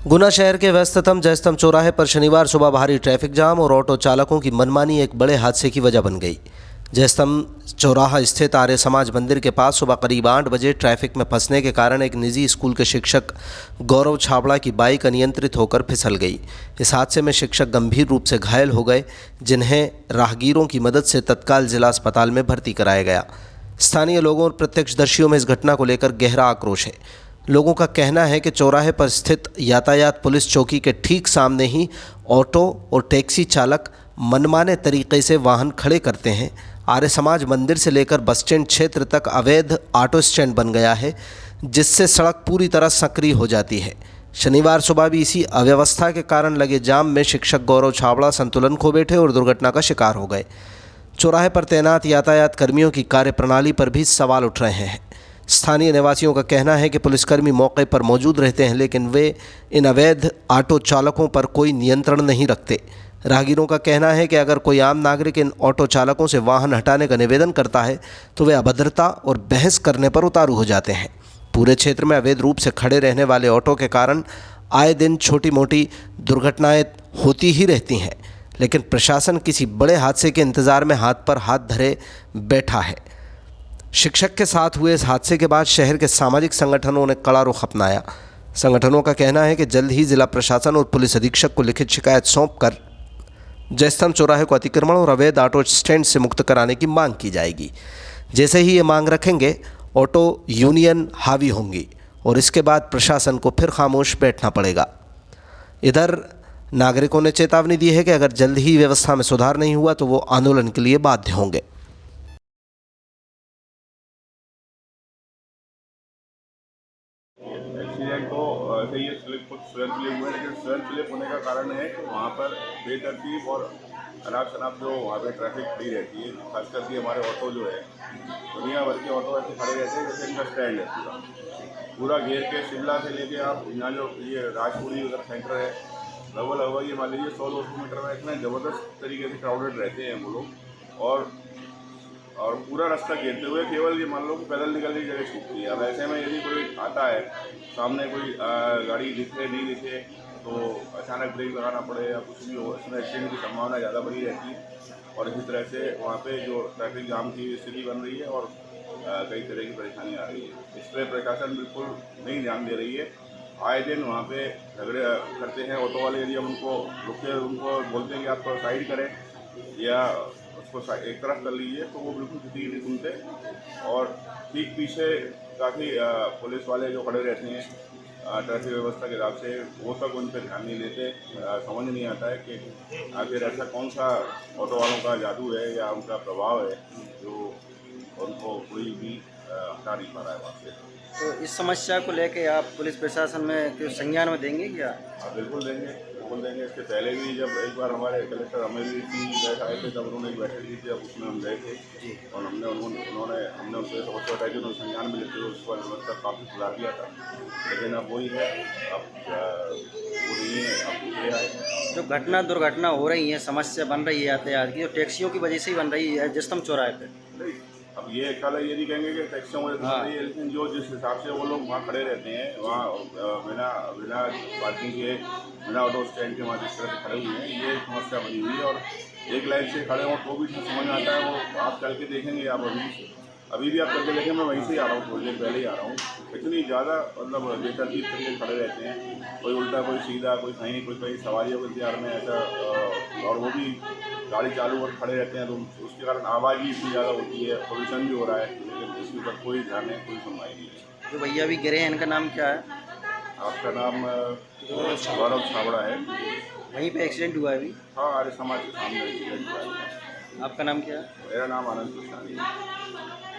गुना शहर के व्यस्ततम जयस्तंभ चौराहे पर शनिवार सुबह भारी ट्रैफिक जाम और ऑटो चालकों की मनमानी एक बड़े हादसे की वजह बन गई। जयस्तंभ चौराहा स्थित आर्य समाज मंदिर के पास सुबह करीब 8 बजे ट्रैफिक में फंसने के कारण एक निजी स्कूल के शिक्षक गौरव छाबड़ा की बाइक अनियंत्रित होकर फिसल गई। इस हादसे में शिक्षक गंभीर रूप से घायल हो गए, जिन्हें राहगीरों की मदद से तत्काल जिला अस्पताल में भर्ती कराया गया। स्थानीय लोगों और प्रत्यक्षदर्शियों में इस घटना को लेकर गहरा आक्रोश है। लोगों का कहना है कि चौराहे पर स्थित यातायात पुलिस चौकी के ठीक सामने ही ऑटो और टैक्सी चालक मनमाने तरीके से वाहन खड़े करते हैं। आर्य समाज मंदिर से लेकर बस स्टैंड क्षेत्र तक अवैध ऑटो स्टैंड बन गया है, जिससे सड़क पूरी तरह सक्रिय हो जाती है। शनिवार सुबह भी इसी अव्यवस्था के कारण लगे जाम में शिक्षक गौरव छाबड़ा संतुलन खो बैठे और दुर्घटना का शिकार हो गए। चौराहे पर तैनात यातायात कर्मियों की कार्यप्रणाली पर भी सवाल उठ रहे हैं। स्थानीय निवासियों का कहना है कि पुलिसकर्मी मौके पर मौजूद रहते हैं, लेकिन वे इन अवैध ऑटो चालकों पर कोई नियंत्रण नहीं रखते। राहगीरों का कहना है कि अगर कोई आम नागरिक इन ऑटो चालकों से वाहन हटाने का निवेदन करता है तो वे अभद्रता और बहस करने पर उतारू हो जाते हैं। पूरे क्षेत्र में अवैध रूप से खड़े रहने वाले ऑटो के कारण आए दिन छोटी मोटी दुर्घटनाएं होती ही रहती हैं, लेकिन प्रशासन किसी बड़े हादसे के इंतज़ार में हाथ पर हाथ धरे बैठा है। शिक्षक के साथ हुए इस हादसे के बाद शहर के सामाजिक संगठनों ने कड़ा रुख अपनाया। संगठनों का कहना है कि जल्द ही जिला प्रशासन और पुलिस अधीक्षक को लिखित शिकायत सौंपकर जयस्तंभ चौराहे को अतिक्रमण और अवैध ऑटो स्टैंड से मुक्त कराने की मांग की जाएगी। जैसे ही ये मांग रखेंगे, ऑटो यूनियन हावी होंगी और इसके बाद प्रशासन को फिर खामोश बैठना पड़ेगा। इधर नागरिकों ने चेतावनी दी है कि अगर जल्द ही व्यवस्था में सुधार नहीं हुआ तो वो आंदोलन के लिए बाध्य होंगे। एक्सीडेंट तो ऐसे ही कुछ स्वयं स्लिप हुए, लेकिन स्वयं स्लिप होने का कारण है कि वहाँ पर बेतरतीब और अनाप शनाप जो वहाँ पर ट्रैफिक खड़ी रहती है। खास करके हमारे ऑटो जो है, दुनिया भर के ऑटो ऐसे खड़े रहते हैं जैसे इनका स्टैंड है पूरा घेर के। शिमला से लेके आप यहाँ जो ये राजपुरी उधर सेंटर है, लगभग ये मान लीजिए 100-200 मीटर में इतना ज़बरदस्त तरीके से क्राउडेड रहते हैं वो लोग, और पूरा रास्ता घेरते हुए केवल ये मान लो कि पैदल निकलने की जगह छूटती है। अब ऐसे में यदि कोई आता है, सामने कोई गाड़ी दिखे नहीं दिखे तो अचानक ब्रेक लगाना पड़े या कुछ भी हो, इसमें एक्सीडेंट की संभावना ज़्यादा बनी रहती है। और इसी तरह से वहाँ पे जो ट्रैफिक जाम की स्थिति बन रही है और कई तरह की परेशानी आ रही है। इस पर प्रशासन बिल्कुल नहीं ध्यान दे रही है। आए दिन वहाँ पे झगड़े करते हैं ऑटो वाले। यदि हम उनको रुके, उनको बोलते हैं कि आप थोड़ा साइड करें या उसको एक तरफ कर लीजिए, तो वो बिल्कुल किसी की नहीं सुनते। और ठीक पीछे काफ़ी पुलिस वाले जो खड़े रहते हैं ट्रैफिक व्यवस्था के हिसाब से, वो सब उन पर ध्यान नहीं देते। समझ नहीं आता है कि आखिर ऐसा कौन सा ऑटो वालों का जादू है या उनका प्रभाव है जो उनको कोई भी हटा नहीं पा रहा है वहाँ से। तो इस समस्या को लेके आप पुलिस प्रशासन में कुछ संज्ञान में देंगे क्या? हाँ, बिल्कुल देंगे। इसके पहले भी जब एक बार हमारे कलेक्टर अमरवीर बैठ आए थे, तब उन्होंने एक बैठक की थी, अब उसमें हम गए थे और हमने उनसे समस्या बताई थी, उन्होंने संज्ञान में लेते हुए उस पर व्यवस्था काफ़ी सुधार किया था। लेकिन अब वही है, अब वो नहीं है, अब दूसरे आए हैं। जो घटना दुर्घटना हो रही है, समस्या बन रही है यातायात की, जो टैक्सियों की वजह से ही बन रही है जयस्तंभ चौराहे पे। अब ये कल ये नहीं कहेंगे कि टैक्सियों वजह से है, लेकिन जो जिस हिसाब से वो लोग वहाँ खड़े रहते हैं, वहाँ बिना पार्किंग के, बिना ऑटो स्टैंड के वहाँ जिस तरह से खड़े हुए हैं, ये समस्या बनी हुई है। और एक लाइन से खड़े हों तो भी समझ में आता है। वो आप चल के देखेंगे, आप अभी भी आप करके देखें, मैं वहीं से ही आ रहा हूँ, थोड़ी देर पहले ही आ रहा हूँ। इतनी ज़्यादा मतलब बेतरतीब तरीके खड़े रहते हैं, कोई उल्टा कोई सीधा, कोई कहीं सवारियों के इंतजार में ऐसा, और वो भी गाड़ी चालू और खड़े रहते हैं, तो उसके कारण आवाज़ भी इतनी ज़्यादा होती है, पोल्यूशन भी हो रहा है, लेकिन इसके ऊपर कोई ध्यान है, कोई सुनवाई नहीं है। जो भैया भी गिरे हैं, इनका नाम क्या है? आपका नाम गौरव छाबड़ा है। वहीं पे एक्सीडेंट हुआ है अभी? हाँ, आर्य समाज के सामने एक्सीडेंट हुआ है। आपका नाम क्या है? मेरा नाम आनंद कृष्णानी है।